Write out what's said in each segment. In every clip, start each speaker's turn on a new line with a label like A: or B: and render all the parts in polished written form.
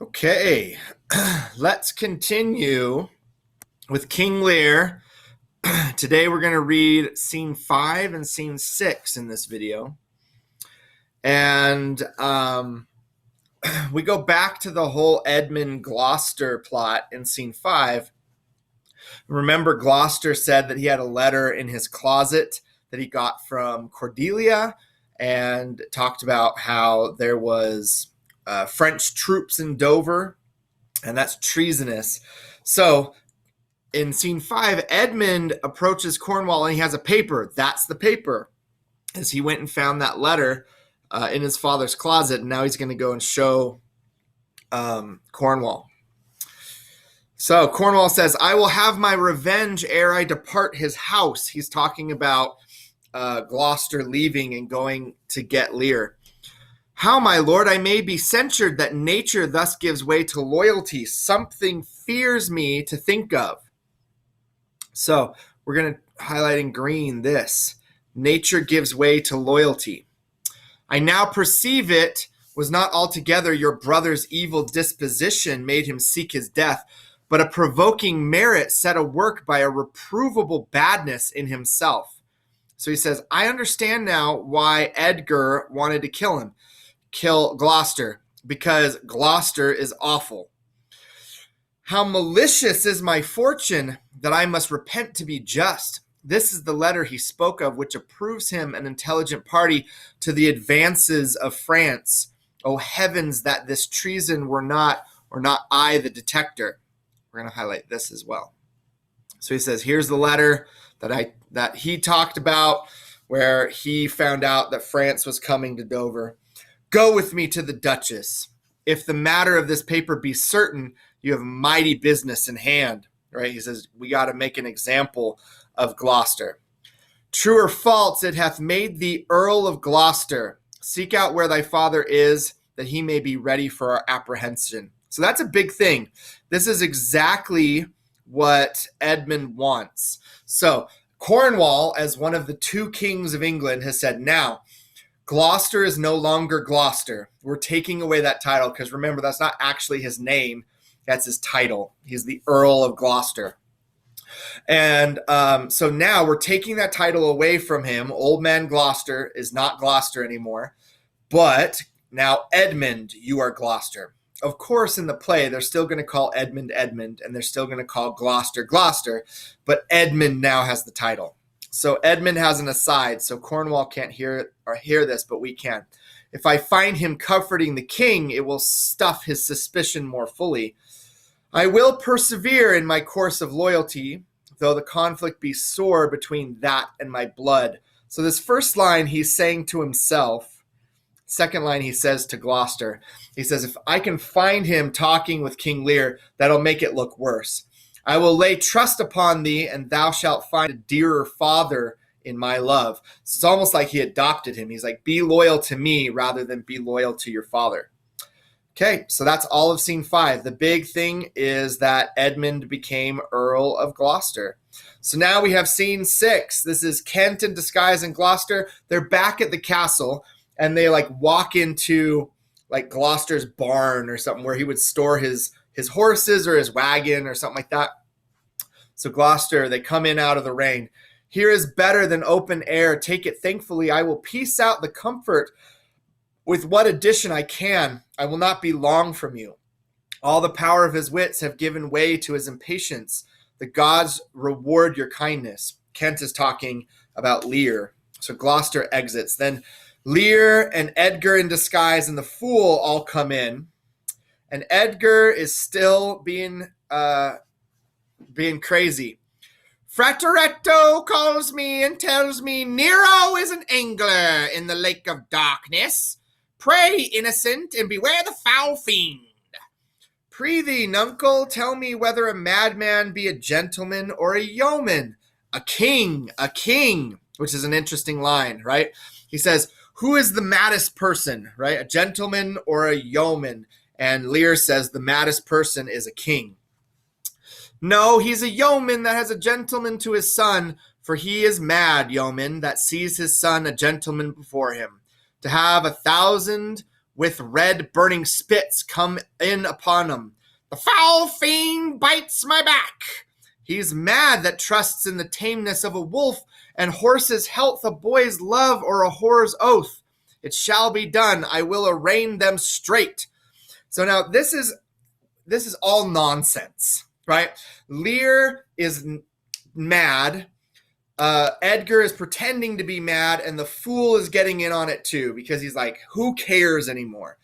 A: Okay, let's continue with King Lear. Today we're going to read scene 5 and scene 6 in this video. And we go back to the whole Edmund Gloucester plot in scene 5. Remember, Gloucester said that he had a letter in his closet that he got from Cordelia and talked about how there was French troops in Dover, and that's treasonous. So in scene 5, Edmund approaches Cornwall and he has a paper. That's the paper, as he went and found that letter in his father's closet, and now he's going to go and show Cornwall. So Cornwall says, "I will have my revenge ere I depart his house." He's talking about Gloucester leaving and going to get Lear. "How, my lord, I may be censured that nature thus gives way to loyalty. Something fears me to think of." So we're going to highlight in green this. Nature gives way to loyalty. "I now perceive it was not altogether your brother's evil disposition made him seek his death, but a provoking merit set a work by a reprovable badness in himself." So he says, I understand now why Edgar wanted to kill Gloucester, because Gloucester is awful. "How malicious is my fortune that I must repent to be just." This is the letter he spoke of, which approves him an intelligent party to the advances of France. Oh heavens, that this treason were not, or not I, the detector. We're going to highlight this as well. So he says, here's the letter that he talked about, where he found out that France was coming to Dover. "Go with me to the Duchess. If the matter of this paper be certain, you have mighty business in hand." Right? He says, we got to make an example of Gloucester. "True or false, it hath made thee Earl of Gloucester. Seek out where thy father is, that he may be ready for our apprehension." So that's a big thing. This is exactly what Edmund wants. So Cornwall, as one of the two kings of England, has said, now, Gloucester is no longer Gloucester. We're taking away that title, because remember, that's not actually his name. That's his title. He's the Earl of Gloucester. And so now we're taking that title away from him. Old man Gloucester is not Gloucester anymore. But now, Edmund, you are Gloucester. Of course, in the play, they're still going to call Edmund Edmund, and they're still going to call Gloucester Gloucester, but Edmund now has the title. So Edmund has an aside, so Cornwall can't hear this, but we can. "If I find him comforting the king, it will stuff his suspicion more fully. I will persevere in my course of loyalty, though the conflict be sore between that and my blood." So this first line he's saying to himself. Second line he says to Gloucester. He says, if I can find him talking with King Lear, that'll make it look worse. "I will lay trust upon thee, and thou shalt find a dearer father in my love." So it's almost like he adopted him. He's like, be loyal to me rather than be loyal to your father. Okay, so that's all of scene 5. The big thing is that Edmund became Earl of Gloucester. So now we have scene 6. This is Kent in disguise and Gloucester. They're back at the castle, and they walk into Gloucester's barn or something where he would store his horses or his wagon or something like that. So Gloucester, they come in out of the rain. "Here is better than open air. Take it thankfully. I will piece out the comfort with what addition I can. I will not be long from you." All the power of his wits have given way to his impatience. "The gods reward your kindness." Kent is talking about Lear. So Gloucester exits. Then Lear and Edgar in disguise and the fool all come in. And Edgar is still being crazy. "Frateretto calls me and tells me Nero is an angler in the lake of darkness. Pray, innocent, and beware the foul fiend. Prithee, nuncle, tell me whether a madman be a gentleman or a yeoman." A king, which is an interesting line, right? He says, who is the maddest person, right? A gentleman or a yeoman? And Lear says the maddest person is a king. "No, he's a yeoman that has a gentleman to his son, for he is mad, yeoman, that sees his son a gentleman before him. To have 1,000 with red burning spits come in upon him. The foul fiend bites my back. He's mad that trusts in the tameness of a wolf and horse's health, a boy's love, or a whore's oath. It shall be done. I will arraign them straight. So now this is all nonsense, right? Lear is mad. Edgar is pretending to be mad, and the fool is getting in on it too, because he's like, who cares anymore?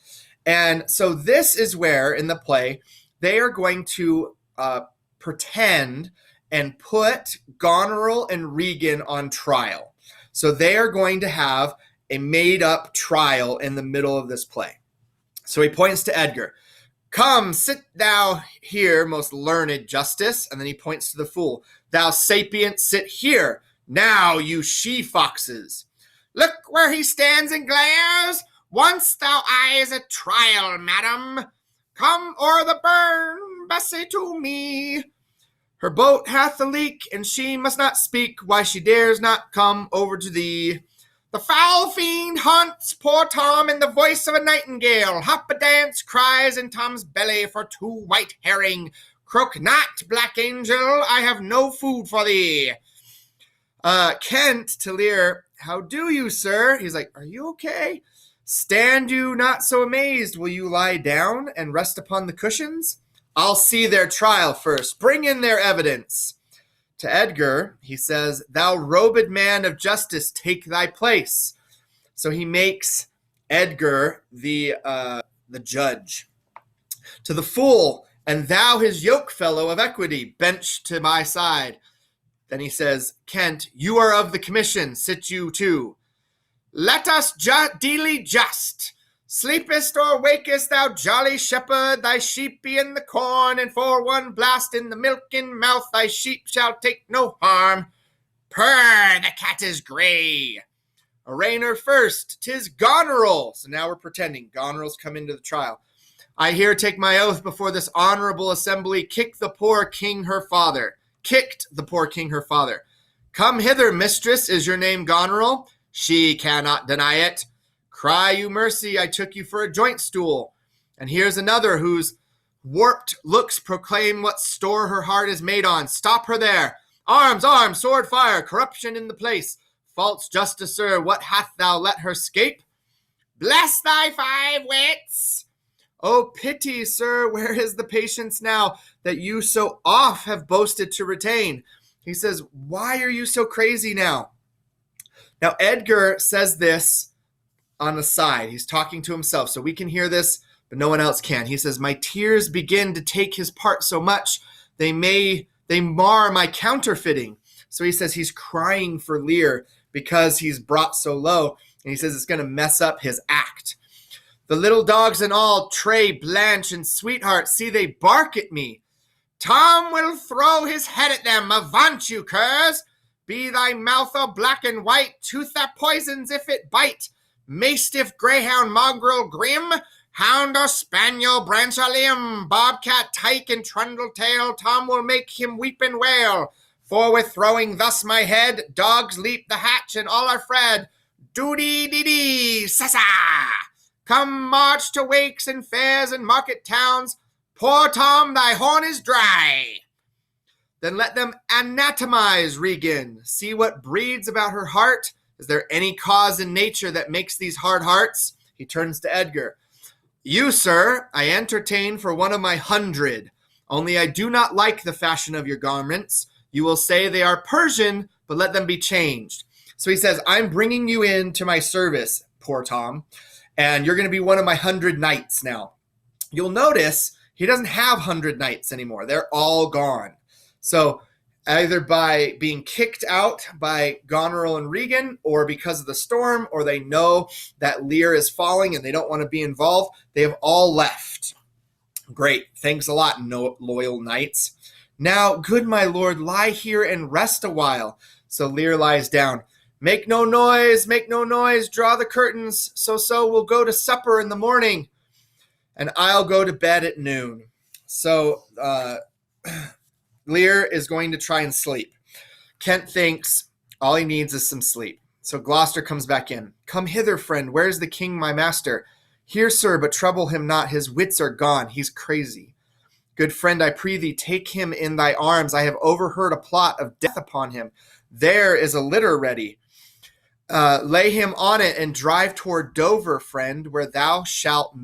A: And so this is where, in the play, they are going to pretend and put Goneril and Regan on trial. So they are going to have a made-up trial in the middle of this play. So he points to Edgar. Come, sit thou here, most learned justice. And then he points to the fool. Thou sapient, sit here. Now, you she-foxes. Look where he stands and glares. Once thou eyes at trial, madam. Come o'er the burn, Bessie, to me. Her boat hath a leak, and she must not speak why she dares not come over to thee. The foul fiend haunts poor Tom in the voice of a nightingale. Hop a dance cries in Tom's belly for 2 white herring. Croak not, black angel, I have no food for thee. Kent to Lear, how do you, sir? He's like, are you okay? Stand you not so amazed. Will you lie down and rest upon the cushions? I'll see their trial first. Bring in their evidence. To Edgar, he says, thou robed man of justice, take thy place. So he makes Edgar the judge. To the fool, and thou his yoke fellow of equity, bench to my side. Then he says, Kent, you are of the commission, sit you too. Let us deally just. Sleepest or wakest, thou jolly shepherd, thy sheep be in the corn, and for one blast in the milking mouth, thy sheep shall take no harm. Purr, the cat is grey. Arraigner first, 'tis Goneril. So now we're pretending Goneril's come into the trial. I here take my oath before this honorable assembly, kicked the poor king her father. Come hither, mistress, is your name Goneril? She cannot deny it. Cry you mercy, I took you for a joint stool. And here's another whose warped looks proclaim what store her heart is made on. Stop her there. Arms, arms, sword fire, corruption in the place. False justicer, what hath thou let her scape? Bless thy 5 wits. Oh, pity, sir, where is the patience now that you so oft have boasted to retain? He says, why are you so crazy now? Now, Edgar says this on the side. He's talking to himself, so we can hear this, but no one else can. He says, my tears begin to take his part so much, they mar my counterfeiting. So he says he's crying for Lear because he's brought so low, and he says it's going to mess up his act. The little dogs and all, Tray, Blanche, and Sweetheart, see they bark at me. Tom will throw his head at them. Avaunt, you curs! Be thy mouth all black and white, tooth that poisons if it bite. Mastiff, greyhound, mongrel, grim, hound or spaniel, branch a limb, bobcat, tyke, and trundle tail, Tom will make him weep and wail. For with throwing thus my head, dogs leap the hatch and all are fled. Doody-dee-dee, sa-sa! Come march to wakes and fairs and market towns. Poor Tom, thy horn is dry. Then let them anatomize Regan. See what breeds about her heart. Is there any cause in nature that makes these hard hearts? He turns to Edgar. You, sir, I entertain for one of my 100. Only I do not like the fashion of your garments. You will say they are Persian, but let them be changed. So he says, I'm bringing you into my service, poor Tom, and you're going to be one of my 100 knights now. You'll notice he doesn't have 100 knights anymore. They're all gone. So either by being kicked out by Goneril and Regan, or because of the storm, or they know that Lear is falling and they don't want to be involved, they have all left. Great. Thanks a lot, loyal knights. Now, good my lord, lie here and rest a while. So Lear lies down. Make no noise, draw the curtains, so we'll go to supper in the morning, and I'll go to bed at noon. So Lear is going to try and sleep. Kent thinks all he needs is some sleep. So Gloucester comes back in. Come hither, friend. Where's the king, my master? Here, sir, but trouble him not. His wits are gone. He's crazy. Good friend, I prie thee, take him in thy arms. I have overheard a plot of death upon him. There is a litter ready. Lay him on it and drive toward Dover, friend, where thou shalt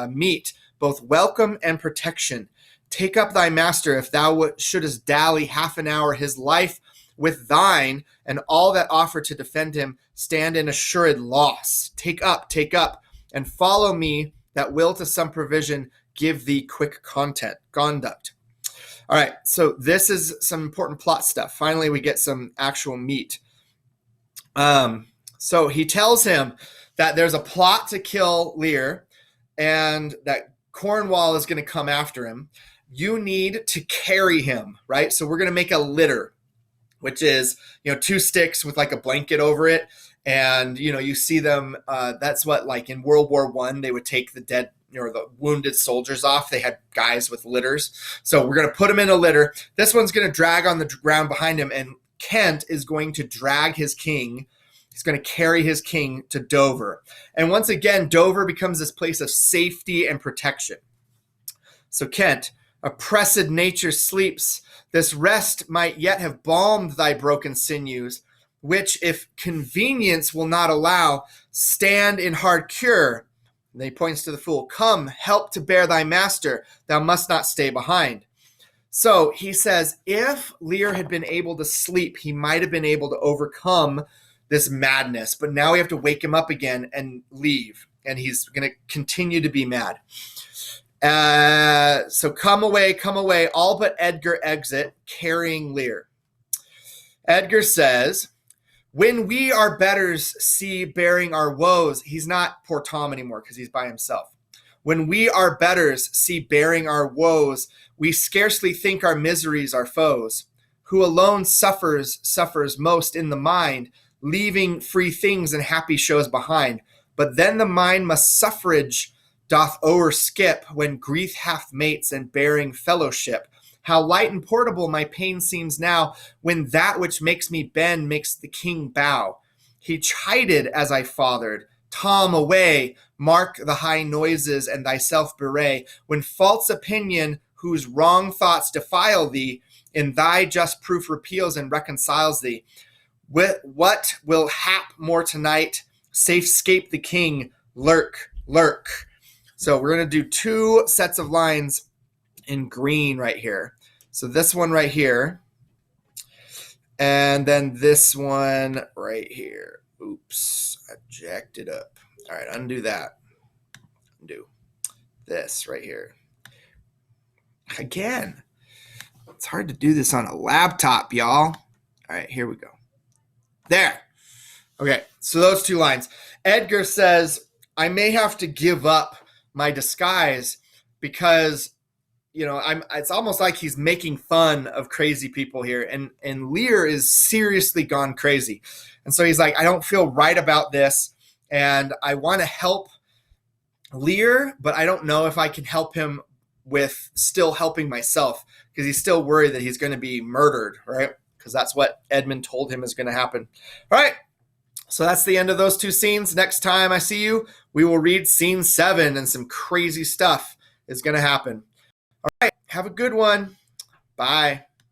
A: meet both welcome and protection. Take up thy master, if thou shouldest dally half an hour, his life with thine, and all that offer to defend him stand in assured loss. Take up, and follow me, that will to some provision give thee quick conduct. All right, so this is some important plot stuff. Finally, we get some actual meat. So he tells him that there's a plot to kill Lear and that Cornwall is going to come after him. You need to carry him, right? So we're going to make a litter, which is, 2 sticks with like a blanket over it. And, you see them, that's what, like in World War I, they would take the dead or the wounded soldiers off. They had guys with litters. So we're going to put them in a litter. This one's going to drag on the ground behind him, and Kent is going to drag his king. He's going to carry his king to Dover. And once again, Dover becomes this place of safety and protection. So Kent, oppressed nature sleeps. This rest might yet have balmed thy broken sinews, which, if convenience will not allow, stand in hard cure. And then he points to the fool. Come, help to bear thy master. Thou must not stay behind. So he says, if Lear had been able to sleep, he might have been able to overcome this madness. But now we have to wake him up again and leave. And he's going to continue to be mad. So come away, all but Edgar exit, carrying Lear. Edgar says, when we our betters see bearing our woes, he's not poor Tom anymore because he's by himself. When we our betters see bearing our woes, we scarcely think our miseries our foes. Who alone suffers most in the mind, leaving free things and happy shows behind. But then the mind must suffrage doth o'erskip when grief hath mates and bearing fellowship. How light and portable my pain seems now, when that which makes me bend makes the king bow. He chided as I fathered. Tom, away, mark the high noises and thyself bewray. When false opinion, whose wrong thoughts defile thee, in thy just proof repeals and reconciles thee. What will hap more tonight? Safe scape the king, lurk. So we're going to do 2 sets of lines in green right here. So this one right here, and then this one right here. Oops, I jacked it up. All right, undo that. Undo this right here. Again, it's hard to do this on a laptop, y'all. All right, here we go. There. Okay, so those 2 lines. Edgar says, I may have to give up my disguise because it's almost like he's making fun of crazy people here, and Lear is seriously gone crazy. And so he's like, I don't feel right about this, and I want to help Lear, but I don't know if I can help him with still helping myself, because he's still worried that he's going to be murdered, right? Because that's what Edmund told him is going to happen. All right, so that's the end of those 2 scenes. Next time I see you, we will read scene 7, and some crazy stuff is going to happen. All right, have a good one. Bye.